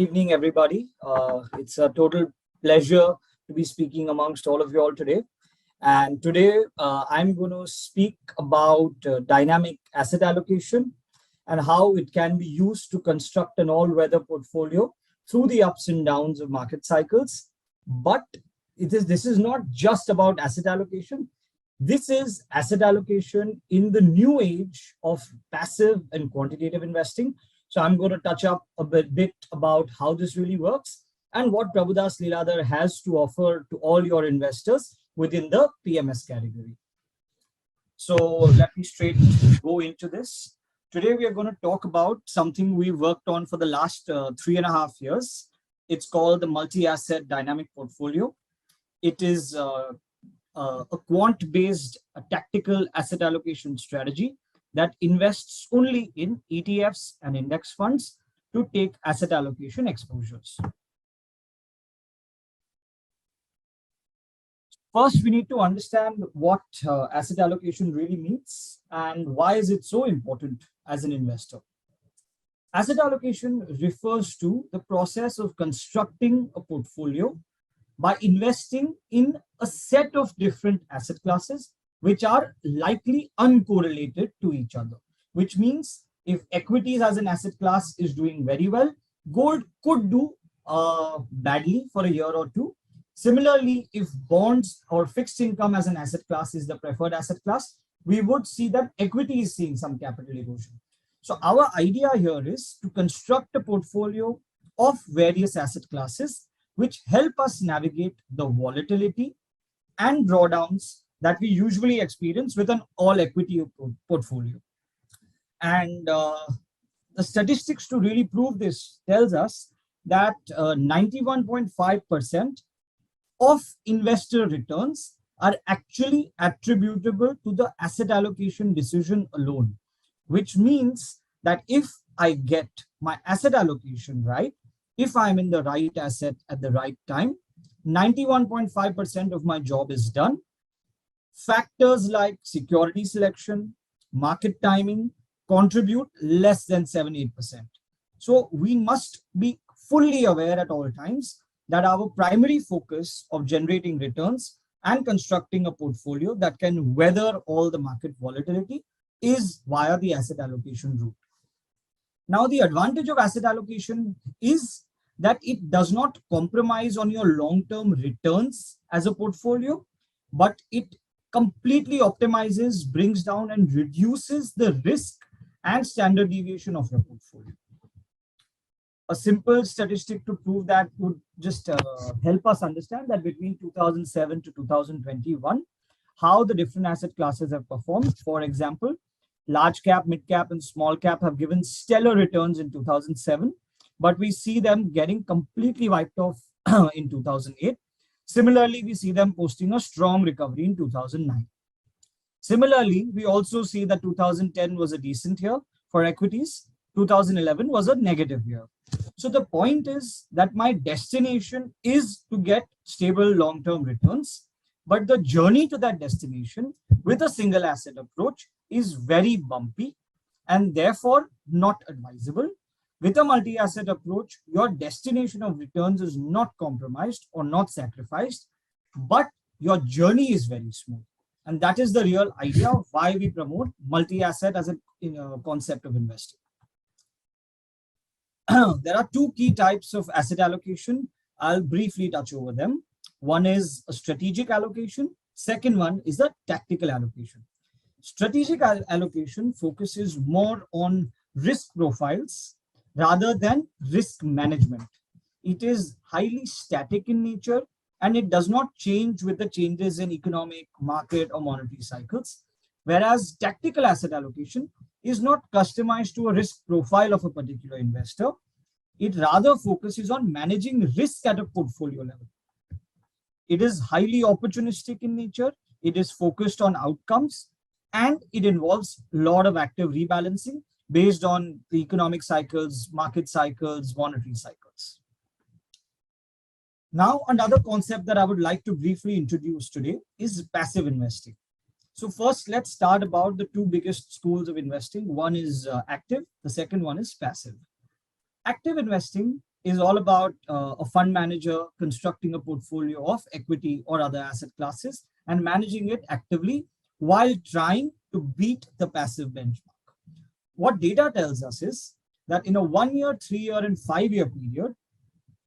evening, everybody. It's a total pleasure to be speaking amongst all of you all today. And today I'm going to speak about dynamic asset allocation and how it can be used to construct an all-weather portfolio through the ups and downs of market cycles. But this is not just about asset allocation. This is asset allocation in the new age of passive and quantitative investing. So I'm going to touch up a bit about how this really works and what Prabhudas Leeladhar has to offer to all your investors within the PMS category. So let me straight go into this. Today we are going to talk about something we worked on for the last 3.5 years. It's called the multi-asset dynamic portfolio. It is a quant-based tactical asset allocation strategy that invests only in ETFs and index funds to take asset allocation exposures. First, we need to understand what asset allocation really means and why is it so important as an investor. Asset allocation refers to the process of constructing a portfolio by investing in a set of different asset classes which are likely uncorrelated to each other, which means if equities as an asset class is doing very well, gold could do badly for a year or two. Similarly, if bonds or fixed income as an asset class is the preferred asset class, we would see that equity is seeing some capital erosion. So our idea here is to construct a portfolio of various asset classes which help us navigate the volatility and drawdowns that we usually experience with an all equity portfolio. And the statistics to really prove this tells us that 91.5% of investor returns are actually attributable to the asset allocation decision alone, which means that if I get my asset allocation right, if I'm in the right asset at the right time, 91.5% of my job is done. Factors like security selection, market timing contribute less than 7-8%. So we must be fully aware at all times that our primary focus of generating returns and constructing a portfolio that can weather all the market volatility is via the asset allocation route. Now, the advantage of asset allocation is that it does not compromise on your long-term returns as a portfolio, but it completely optimizes, brings down and reduces the risk and standard deviation of your portfolio. A simple statistic to prove that would just help us understand that between 2007 to 2021, how the different asset classes have performed. For example, large cap, mid cap and small cap have given stellar returns in 2007, but we see them getting completely wiped off in 2008. Similarly, we see them posting a strong recovery in 2009. Similarly, we also see that 2010 was a decent year for equities. 2011 was a negative year. So the point is that my destination is to get stable long-term returns, but the journey to that destination with a single asset approach is very bumpy and therefore not advisable. With a multi-asset approach, your destination of returns is not compromised or not sacrificed, but your journey is very smooth. And that is the real idea of why we promote multi-asset as a concept of investing. There are two key types of asset allocation. I'll briefly touch over them. One is a strategic allocation. Second one is a tactical allocation. Strategic allocation focuses more on risk profiles rather than risk management. It is highly static in nature and it does not change with the changes in economic, market or monetary cycles. Whereas tactical asset allocation is not customized to a risk profile of a particular investor. It rather focuses on managing risk at a portfolio level. It is highly opportunistic in nature. It is focused on outcomes and it involves a lot of active rebalancing based on the economic cycles, market cycles, monetary cycles. Now, another concept that I would like to briefly introduce today is passive investing. So first, let's start about the two biggest schools of investing. One is active, the second one is passive. Active investing is all about a fund manager constructing a portfolio of equity or other asset classes and managing it actively while trying to beat the passive benchmark. What data tells us is that in a 1 year, 3 year, and 5 year period,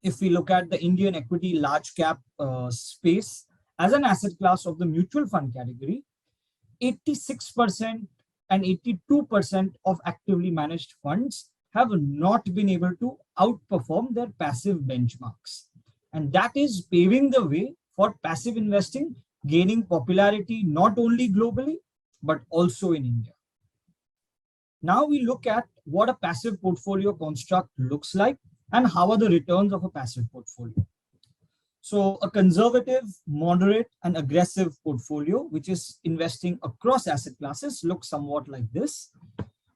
if we look at the Indian equity large cap space as an asset class of the mutual fund category, 86% and 82% of actively managed funds have not been able to outperform their passive benchmarks. And that is paving the way for passive investing gaining popularity not only globally, but also in India. Now we look at what a passive portfolio construct looks like and how are the returns of a passive portfolio. So a conservative, moderate, and aggressive portfolio, which is investing across asset classes, looks somewhat like this,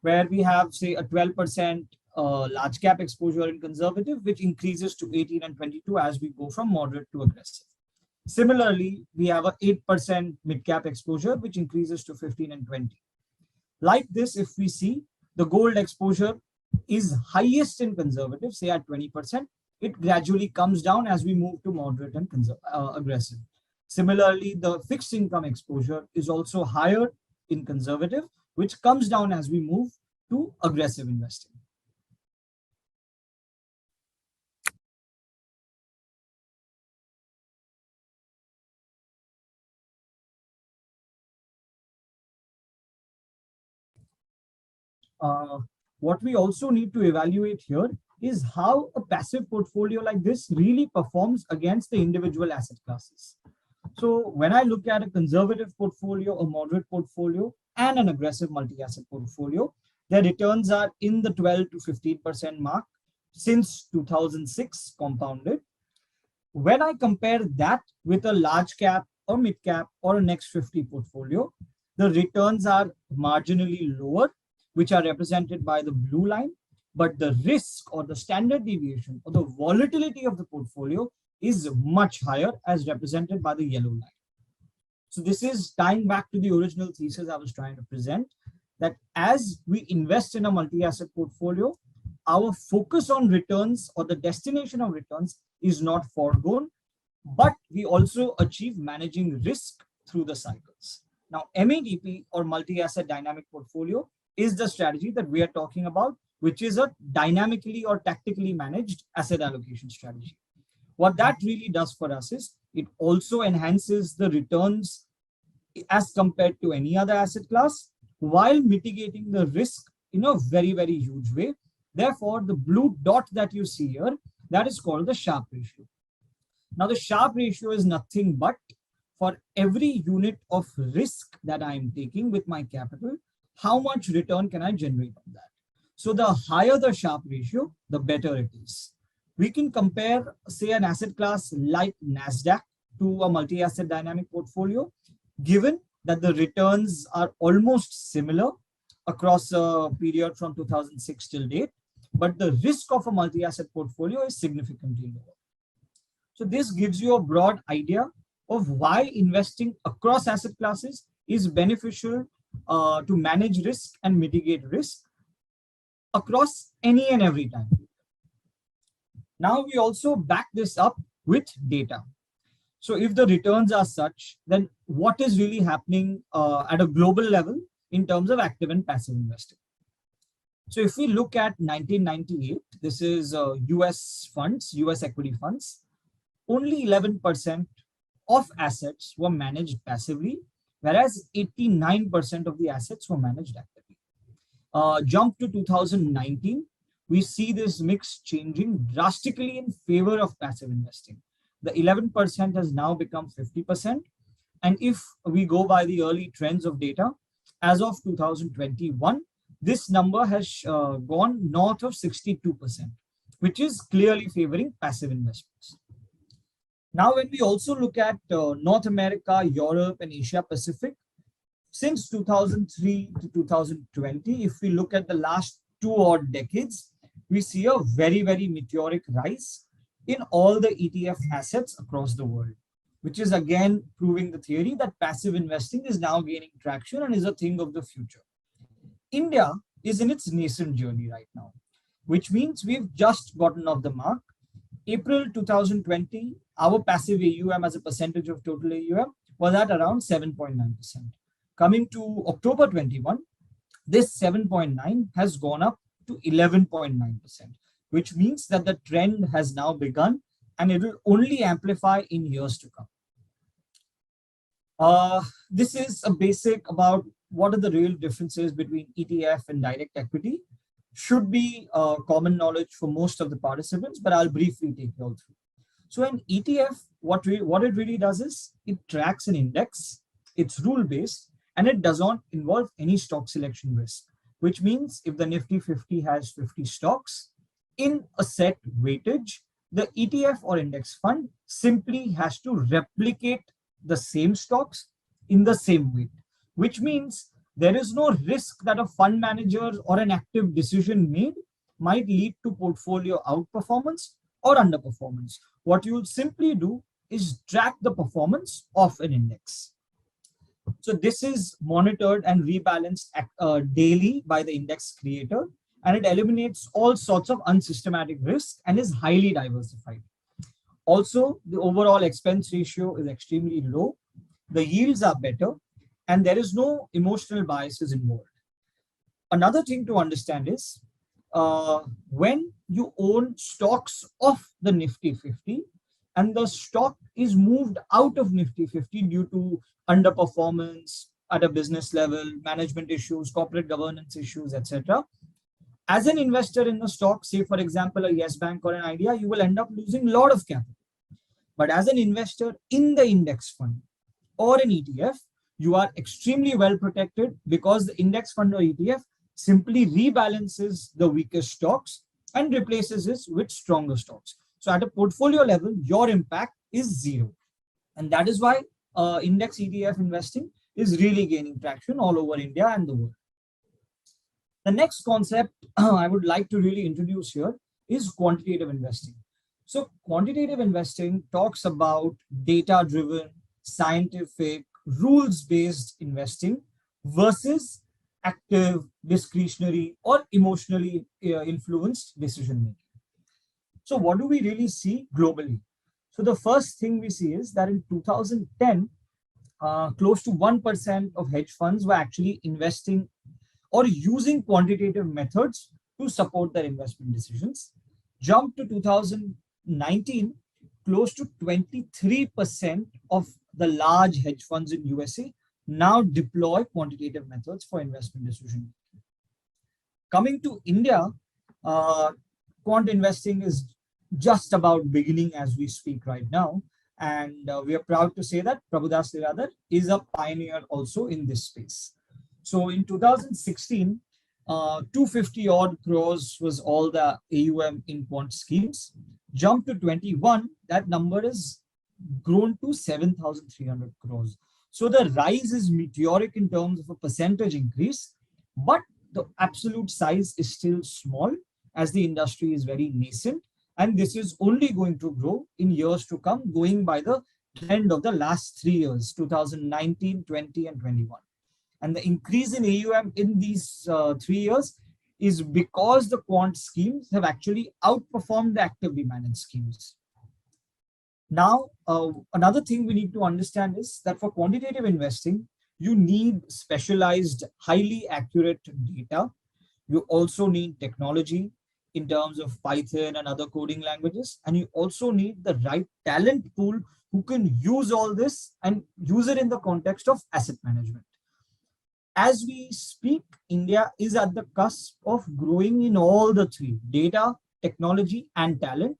where we have, say, a 12% large cap exposure in conservative, which increases to 18 and 22 as we go from moderate to aggressive. Similarly, we have a 8% mid cap exposure, which increases to 15 and 20. Like this, if we see the gold exposure is highest in conservative, say at 20%, it gradually comes down as we move to moderate and aggressive. Similarly, the fixed income exposure is also higher in conservative, which comes down as we move to aggressive investing. What we also need to evaluate here is how a passive portfolio like this really performs against the individual asset classes. So when I look at a conservative portfolio, a moderate portfolio, and an aggressive multi-asset portfolio, their returns are in the 12 to 15% mark since 2006 compounded. When I compare that with a large cap or mid cap or a next 50 portfolio, the returns are marginally lower, which are represented by the blue line, but the risk or the standard deviation or the volatility of the portfolio is much higher as represented by the yellow line. So this is tying back to the original thesis I was trying to present, that as we invest in a multi-asset portfolio, our focus on returns or the destination of returns is not foregone, but we also achieve managing risk through the cycles. Now, MADP or multi-asset dynamic portfolio is the strategy that we are talking about, which is a dynamically or tactically managed asset allocation strategy. What that really does for us is it also enhances the returns as compared to any other asset class while mitigating the risk in a very, very huge way. Therefore, the blue dot that you see here, that is called the Sharpe ratio. Now, the Sharpe ratio is nothing but for every unit of risk that I am taking with my capital, how much return can I generate on that? So the higher the Sharpe ratio, the better it is. We can compare, say, an asset class like NASDAQ to a multi-asset dynamic portfolio, given that the returns are almost similar across a period from 2006 till date, but the risk of a multi-asset portfolio is significantly lower. So this gives you a broad idea of why investing across asset classes is beneficial to manage risk and mitigate risk across any and every time. Now we also back this up with data. So if the returns are such, then what is really happening at a global level in terms of active and passive investing? So if we look at 1998, this is US funds, US equity funds, only 11% of assets were managed passively, whereas 89% of the assets were managed actively. Jump to 2019, we see this mix changing drastically in favor of passive investing. The 11% has now become 50%. And if we go by the early trends of data, as of 2021, this number has gone north of 62%, which is clearly favoring passive investments. Now, when we also look at North America, Europe, and Asia Pacific, since 2003 to 2020, if we look at the last 2 odd decades, we see a very, very meteoric rise in all the ETF assets across the world, which is again proving the theory that passive investing is now gaining traction and is a thing of the future. India is in its nascent journey right now, which means we've just gotten off the mark April 2020, our passive AUM as a percentage of total AUM was at around 7.9%. Coming to October 21, this 7.9 has gone up to 11.9%, which means that the trend has now begun and it will only amplify in years to come. This is a basic about what are the real differences between ETF and direct equity. Should be common knowledge for most of the participants, but I'll briefly take you all through. So an ETF, what it really does is it tracks an index, it's rule-based, and it does not involve any stock selection risk, which means if the Nifty 50 has 50 stocks in a set weightage, the ETF or index fund simply has to replicate the same stocks in the same weight, which means there is no risk that a fund manager or an active decision made might lead to portfolio outperformance or underperformance. What you will simply do is track the performance of an index. So this is monitored and rebalanced daily by the index creator, and it eliminates all sorts of unsystematic risks and is highly diversified. Also, the overall expense ratio is extremely low. The yields are better, and there is no emotional biases involved. Another thing to understand is when you own stocks of the Nifty 50 and the stock is moved out of Nifty 50 due to underperformance at a business level, management issues, corporate governance issues, etc. As an investor in the stock, say for example, a Yes Bank or an Idea, you will end up losing a lot of capital. But as an investor in the index fund or an ETF, you are extremely well protected because the index fund or ETF simply rebalances the weakest stocks and replaces it with stronger stocks. So at a portfolio level, your impact is zero. And that is why index ETF investing is really gaining traction all over India and the world. The next concept I would like to really introduce here is quantitative investing. So quantitative investing talks about data-driven, scientific, rules-based investing versus active, discretionary, or emotionally influenced decision making. So what do we really see globally? So the first thing we see is that in 2010, close to 1% of hedge funds were actually investing or using quantitative methods to support their investment decisions. Jumped to 2019, close to 23% of the large hedge funds in USA now deploy quantitative methods for investment decision making. Coming to India, quant investing is just about beginning as we speak right now. And we are proud to say that Prabhudas Lilladher is a pioneer also in this space. So in 2016, 250 odd crores was all the AUM in quant schemes. Jumped to 21, that number is grown to 7,300 crores. So the rise is meteoric in terms of a percentage increase, but the absolute size is still small as the industry is very nascent. And this is only going to grow in years to come, going by the trend of the last 3 years, 2019, 20, and 21. And the increase in AUM in these 3 years is because the quant schemes have actually outperformed the actively managed schemes. Now, another thing we need to understand is that for quantitative investing, you need specialized, highly accurate data. You also need technology in terms of Python and other coding languages. And you also need the right talent pool who can use all this and use it in the context of asset management. As we speak, India is at the cusp of growing in all the three: data, technology, and talent.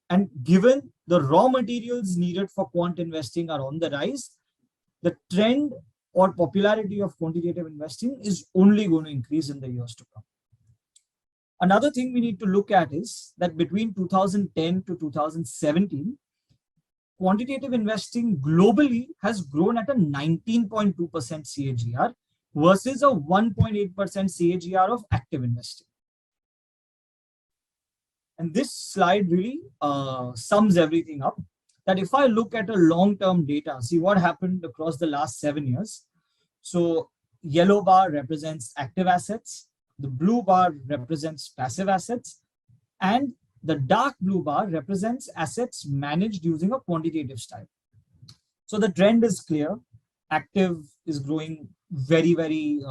And given the raw materials needed for quant investing are on the rise, the trend or popularity of quantitative investing is only going to increase in the years to come. Another thing we need to look at is that between 2010 to 2017, quantitative investing globally has grown at a 19.2% CAGR versus a 1.8% CAGR of active investing. And this slide really sums everything up. That if I look at a long-term data, see what happened across the last 7 years. So yellow bar represents active assets, the blue bar represents passive assets, and The dark blue bar represents assets managed using a quantitative style. So the trend is clear. Active is growing very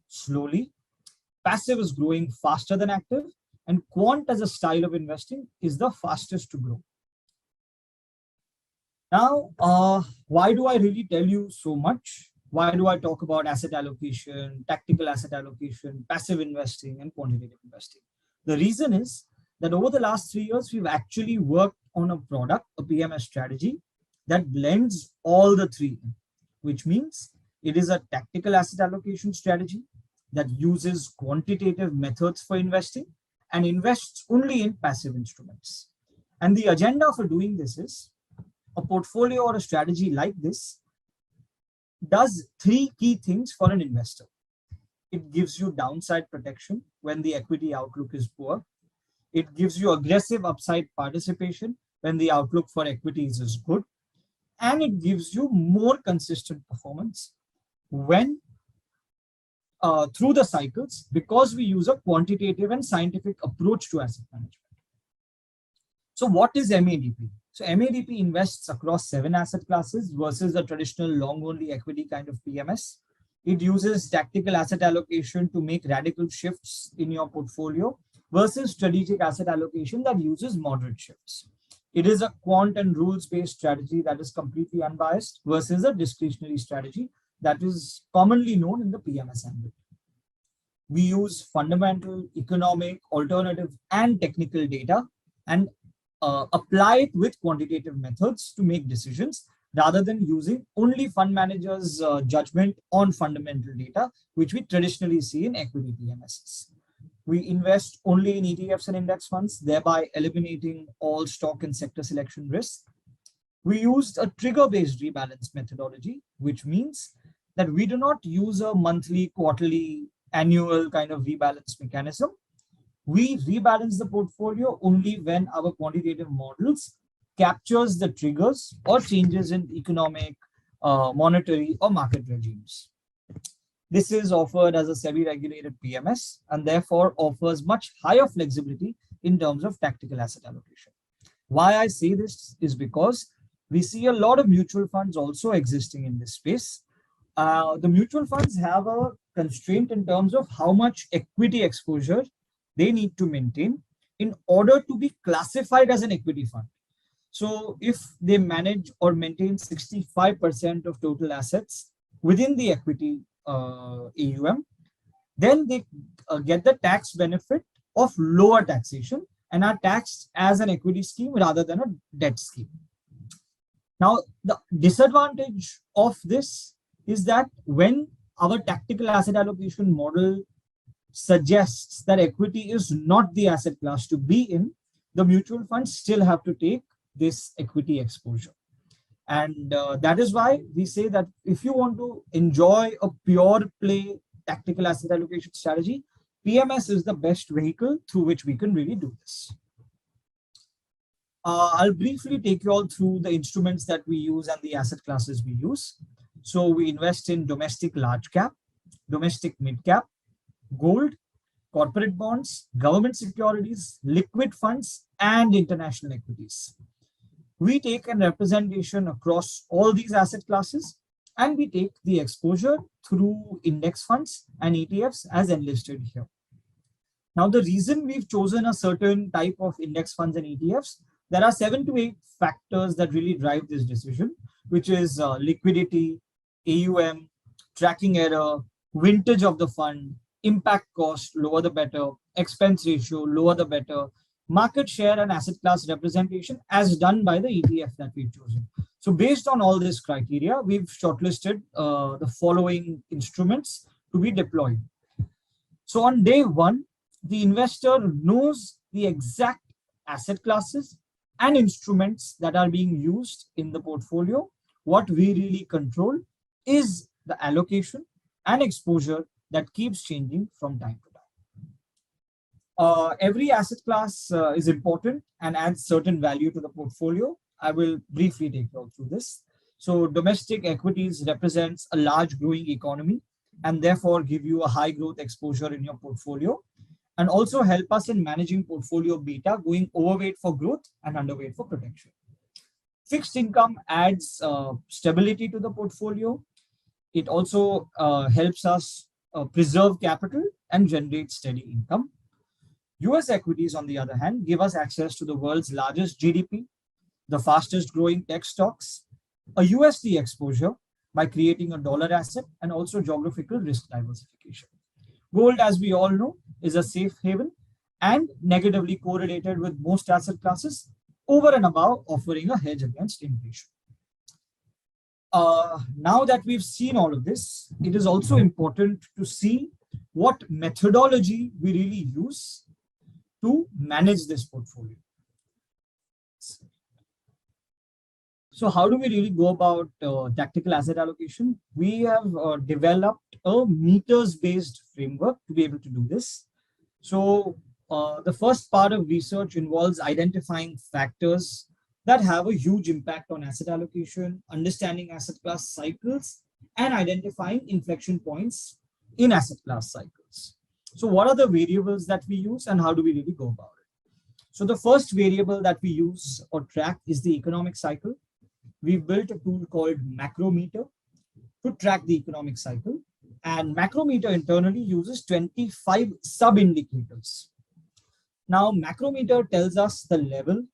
slowly. Passive is growing faster than active, and quant as a style of investing is the fastest to grow. Now, why do I really tell you so much? Why do I talk about asset allocation, tactical asset allocation, passive investing, and quantitative investing? The reason is that over the last 3 years, we've actually worked on a product, a PMS strategy that blends all the three, which means it is a tactical asset allocation strategy that uses quantitative methods for investing and invests only in passive instruments. And the agenda for doing this is a portfolio or a strategy like this does three key things for an investor. It gives you downside protection when the equity outlook is poor. It gives you aggressive upside participation when the outlook for equities is good. And it gives you more consistent performance when through the cycles, because we use a quantitative and scientific approach to asset management. So what is MADP? So MADP invests across 7 asset classes versus the traditional long-only equity kind of PMS. It uses tactical asset allocation to make radical shifts in your portfolio versus strategic asset allocation that uses moderate shifts. It is a quant and rules-based strategy that is completely unbiased versus a discretionary strategy that is commonly known in the PMS ambit. We use fundamental, economic, alternative, and technical data and apply it with quantitative methods to make decisions rather than using only fund managers' judgment on fundamental data, which we traditionally see in equity PMSs. We invest only in ETFs and index funds, thereby eliminating all stock and sector selection risk. We used a trigger-based rebalance methodology, which means that we do not use a monthly, quarterly, annual kind of rebalance mechanism. We rebalance the portfolio only when our quantitative models captures the triggers or changes in economic, monetary, or market regimes. This is offered as a SEBI-regulated PMS and therefore offers much higher flexibility in terms of tactical asset allocation. Why I say this is because we see a lot of mutual funds also existing in this space. The mutual funds have a constraint in terms of how much equity exposure they need to maintain in order to be classified as an equity fund. So if they manage or maintain 65% of total assets within the equity AUM, then they get the tax benefit of lower taxation and are taxed as an equity scheme rather than a debt scheme. Now, the disadvantage of this is that when our tactical asset allocation model suggests that equity is not the asset class to be in, the mutual funds still have to take this equity exposure. And that is why we say that if you want to enjoy a pure play tactical asset allocation strategy, PMS is the best vehicle through which we can really do this. I'll briefly take you all through the instruments that we use and the asset classes we use. So we invest in domestic large cap, domestic mid cap, gold, corporate bonds, government securities, liquid funds, and international equities. We take a representation across all these asset classes, and we take the exposure through index funds and ETFs as enlisted here. Now, the reason we've chosen a certain type of index funds and ETFs, there are 7 to 8 factors that really drive this decision, which is liquidity, AUM, tracking error, vintage of the fund, impact cost, lower the better, expense ratio, lower the better, market share and asset class representation as done by the ETF that we've chosen. So based on all this criteria, we've shortlisted the following instruments to be deployed. So on day one, the investor knows the exact asset classes and instruments that are being used in the portfolio. What we really control is the allocation and exposure that keeps changing from time to time. Every asset class is important and adds certain value to the portfolio. I will briefly take you all through this. So domestic equities represents a large growing economy and therefore give you a high growth exposure in your portfolio. and also help us in managing portfolio beta, going overweight for growth and underweight for protection. Fixed income adds stability to the portfolio. It also helps us preserve capital and generate steady income. US equities, on the other hand, give us access to the world's largest GDP, the fastest growing tech stocks, a USD exposure by creating a dollar asset, and also geographical risk diversification. Gold, as we all know, is a safe haven and negatively correlated with most asset classes, over and above offering a hedge against inflation. Now that we've seen all of this, it is also important to see what methodology we really use to manage this portfolio. So how do we really go about tactical asset allocation? We have developed a meters-based framework to be able to do this. So the first part of research involves identifying factors that have a huge impact on asset allocation, understanding asset class cycles, and identifying inflection points in asset class cycles. So what are the variables that we use and how do we really go about it? So the first variable that we use or track is the economic cycle. We've built a tool called Macrometer to track the economic cycle. And Macrometer internally uses 25 sub-indicators. Now, Macrometer tells us the level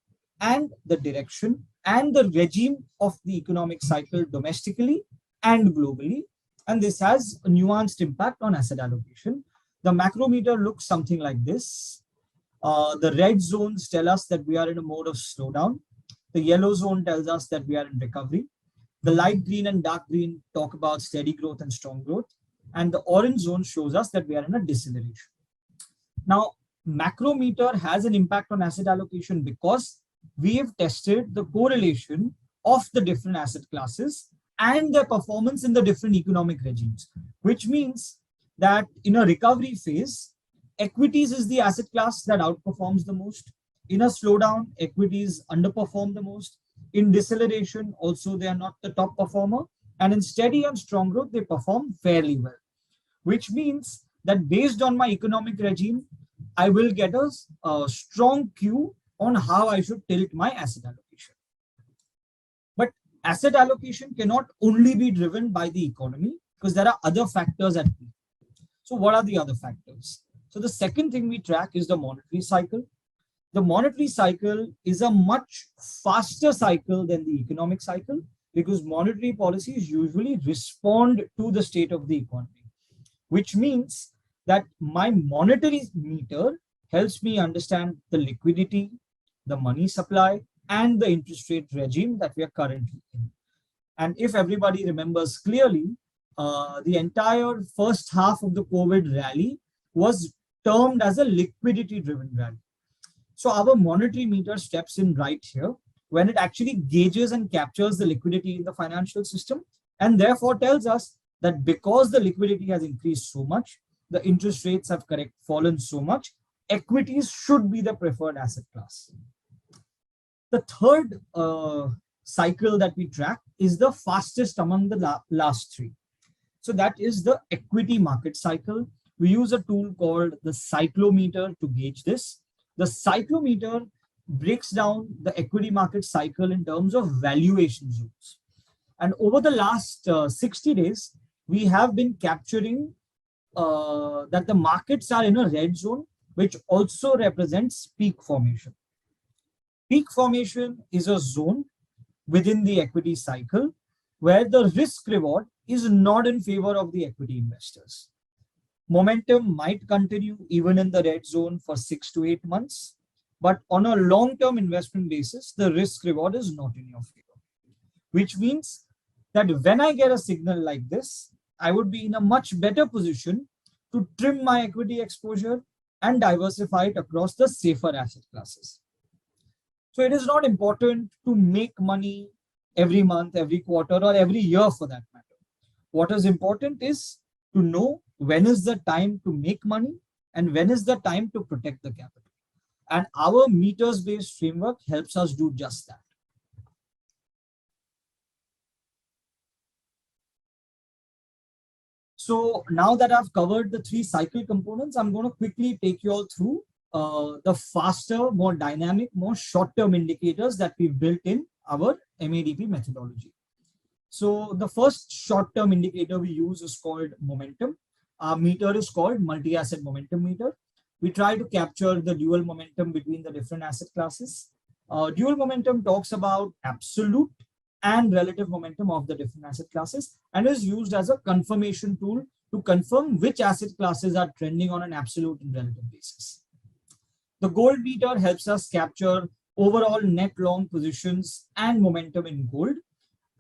and the direction and the regime of the economic cycle domestically and globally. And this has a nuanced impact on asset allocation. The Macrometer looks something like this. The red zones tell us that we are in a mode of slowdown. The yellow zone tells us that we are in recovery. The light green and dark green talk about steady growth and strong growth. And the orange zone shows us that we are in a deceleration. Now, Macrometer has an impact on asset allocation because we have tested the correlation of the different asset classes and their performance in the different economic regimes, which means that in a recovery phase, equities is the asset class that outperforms the most. In a slowdown, equities underperform the most. In deceleration, also they are not the top performer. And in steady and strong growth, they perform fairly well, which means that based on my economic regime, I will get a strong cue on how I should tilt my asset allocation. But asset allocation cannot only be driven by the economy because there are other factors at play. So what are the other factors? So the second thing we track is the monetary cycle. The monetary cycle is a much faster cycle than the economic cycle because monetary policies usually respond to the state of the economy, which means that my monetary meter helps me understand the liquidity, the money supply, and the interest rate regime that we are currently in. And if everybody remembers clearly, the entire first half of the COVID rally was termed as a liquidity-driven rally. So our monetary meter steps in right here when it actually gauges and captures the liquidity in the financial system and therefore tells us that because the liquidity has increased so much, the interest rates have fallen so much, equities should be the preferred asset class. The third cycle that we track is the fastest among the last three. So that is the equity market cycle. We use a tool called the cyclometer to gauge this. The cyclometer breaks down the equity market cycle in terms of valuation zones. And over the last 60 days, we have been capturing that the markets are in a red zone, which also represents peak formation. Peak formation is a zone within the equity cycle where the risk reward is not in favor of the equity investors. Momentum might continue even in the red zone for 6 to 8 months, but on a long-term investment basis, the risk reward is not in your favor, which means that when I get a signal like this, I would be in a much better position to trim my equity exposure and diversify it across the safer asset classes. So it is not important to make money every month, every quarter, or every year for that matter. What is important is to know when is the time to make money and when is the time to protect the capital. And our meters-based framework helps us do just that. So now that I've covered the three cycle components, I'm going to quickly take you all through the faster, more dynamic, more short-term indicators that we've built in our MADP methodology. So the first short-term indicator we use is called momentum. Our meter is called multi-asset momentum meter. We try to capture the dual momentum between the different asset classes. Dual momentum talks about absolute and relative momentum of the different asset classes and is used as a confirmation tool to confirm which asset classes are trending on an absolute and relative basis. The gold meter helps us capture overall net long positions and momentum in gold.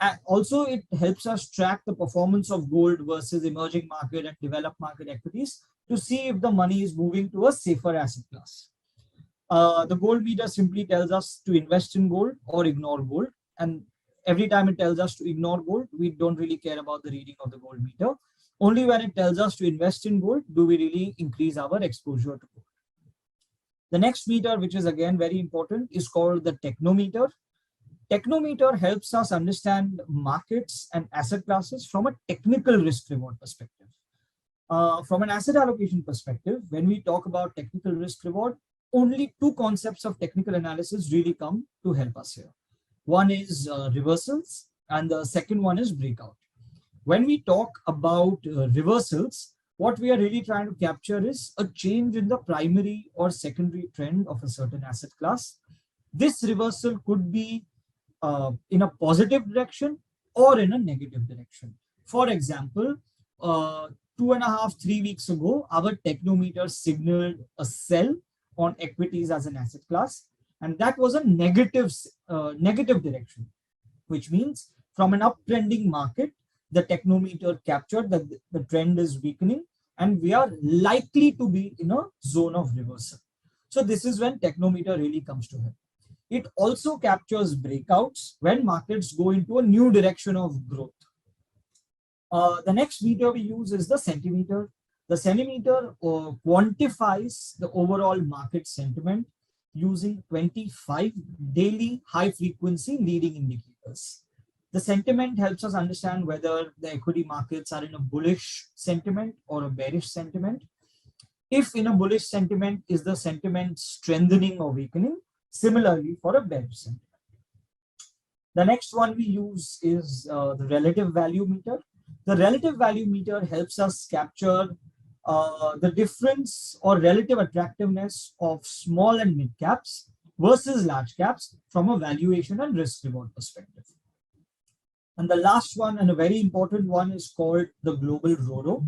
And also, it helps us track the performance of gold versus emerging market and developed market equities to see if the money is moving to a safer asset class. The gold meter simply tells us to invest in gold or ignore gold. And every time it tells us to ignore gold, we don't really care about the reading of the gold meter. Only when it tells us to invest in gold do we really increase our exposure to gold. The next meter, which is again very important, is called the technometer. Technometer helps us understand markets and asset classes from a technical risk reward perspective. From an asset allocation perspective, when we talk about technical risk reward, only two concepts of technical analysis really come to help us here. One is reversals and the second one is breakout. When we talk about reversals, what we are really trying to capture is a change in the primary or secondary trend of a certain asset class. This reversal could be in a positive direction or in a negative direction. For example, 2.5-3 weeks ago, our technometer signaled a sell on equities as an asset class, and that was a negative direction, which means from an uptrending market, the technometer captured that the trend is weakening and we are likely to be in a zone of reversal. So this is when technometer really comes to help. It also captures breakouts when markets go into a new direction of growth. The next meter we use is the centimeter. The centimeter quantifies the overall market sentiment using 25 daily high frequency leading indicators. The sentiment helps us understand whether the equity markets are in a bullish sentiment or a bearish sentiment. If in a bullish sentiment, is the sentiment strengthening or weakening? Similarly for a bearish sentiment. The next one we use is the relative value meter. The relative value meter helps us capture the difference or relative attractiveness of small and mid caps versus large caps from a valuation and risk reward perspective. And the last one, and a very important one, is called the global RORO.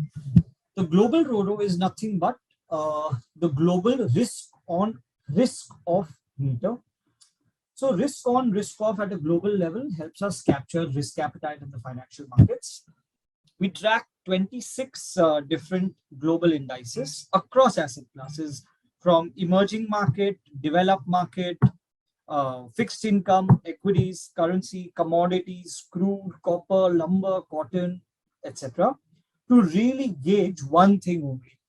The global RORO is nothing but the global risk on risk off meter. So risk on risk off at a global level helps us capture risk appetite in the financial markets. We track 26 different global indices across asset classes from emerging market, developed market, fixed income, equities, currency, commodities, crude, copper, lumber, cotton, etc. to really gauge one thing only.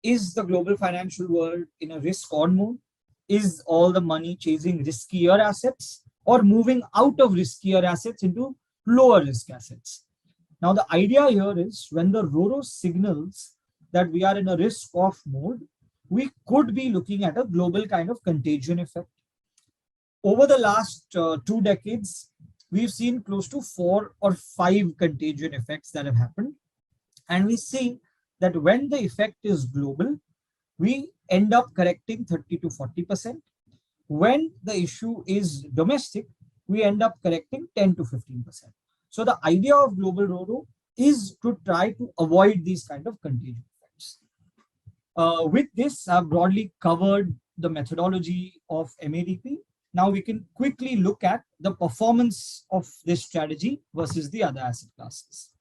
Is the global financial world in a risk on mode? Is all the money chasing riskier assets or moving out of riskier assets into lower risk assets? Now, the idea here is when the RORO signals that we are in a risk off mode, we could be looking at a global kind of contagion effect. Over the last 2 decades, we've seen close to 4 or 5 contagion effects that have happened. And we see that when the effect is global, we end up correcting 30 to 40%. When the issue is domestic, we end up correcting 10 to 15%. So the idea of global RORO is to try to avoid these kind of contagion effects. With this, I've broadly covered the methodology of MADP. Now we can quickly look at the performance of this strategy versus the other asset classes.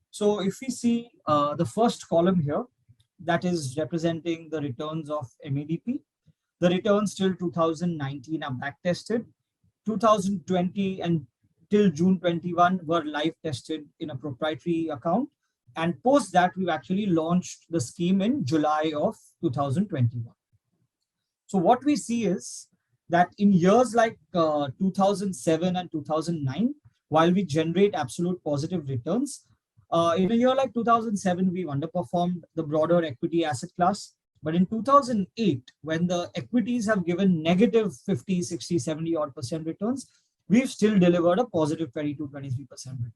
So if we see the first column here, that is representing the returns of MADP. The returns till 2019 are back tested. 2020 and till June 21 were live tested in a proprietary account. And post that, we've actually launched the scheme in July of 2021. So what we see is that in years like 2007 and 2009, while we generate absolute positive returns, In a year like 2007, we've underperformed the broader equity asset class. But in 2008, when the equities have given negative 50, 60, 70 odd percent returns, we've still delivered a positive 22, 23% return.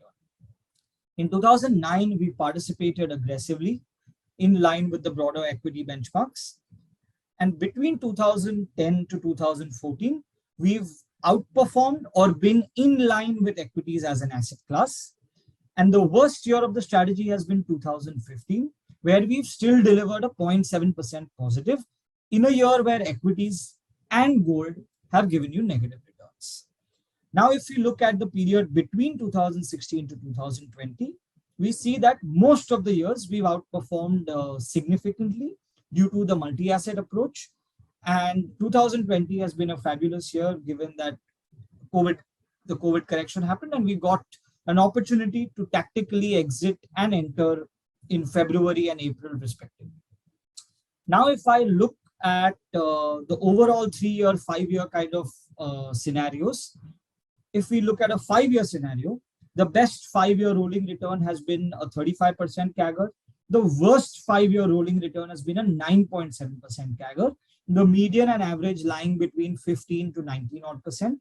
In 2009, we participated aggressively in line with the broader equity benchmarks. And between 2010 to 2014, we've outperformed or been in line with equities as an asset class. And the worst year of the strategy has been 2015, where we've still delivered a 0.7% positive in a year where equities and gold have given you negative returns. Now, if we look at the period between 2016 to 2020, we see that most of the years we've outperformed significantly due to the multi-asset approach. And 2020 has been a fabulous year given that the COVID correction happened and we got an opportunity to tactically exit and enter in February and April respectively. Now, if I look at the overall 3-year, 5-year kind of scenarios, if we look at a 5-year scenario, the best 5-year rolling return has been a 35% CAGR. The worst 5-year rolling return has been a 9.7% CAGR. The median and average lying between 15 to 19 odd percent.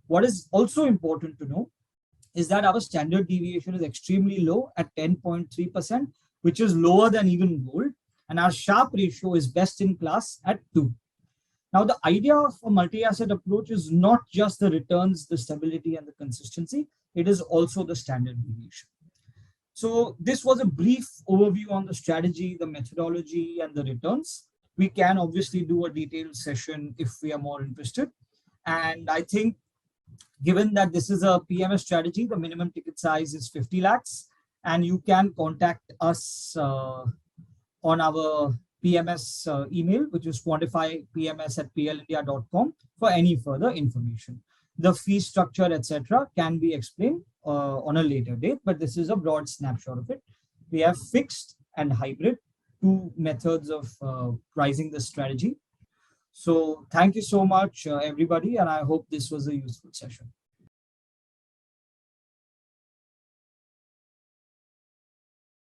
What is also important to know is that our standard deviation is extremely low at 10.3%, which is lower than even gold. And our Sharpe ratio is best in class at 2. Now, the idea of a multi-asset approach is not just the returns, the stability, and the consistency. It is also the standard deviation. So this was a brief overview on the strategy, the methodology, and the returns. We can obviously do a detailed session if we are more interested. And I think given that this is a PMS strategy, the minimum ticket size is 50 lakhs. And you can contact us on our PMS email, which is quantifypms@plindia.com for any further information. The fee structure, etc., can be explained on a later date, but this is a broad snapshot of it. We have fixed and hybrid, 2 methods of pricing the strategy. So thank you so much, everybody, and I hope this was a useful session.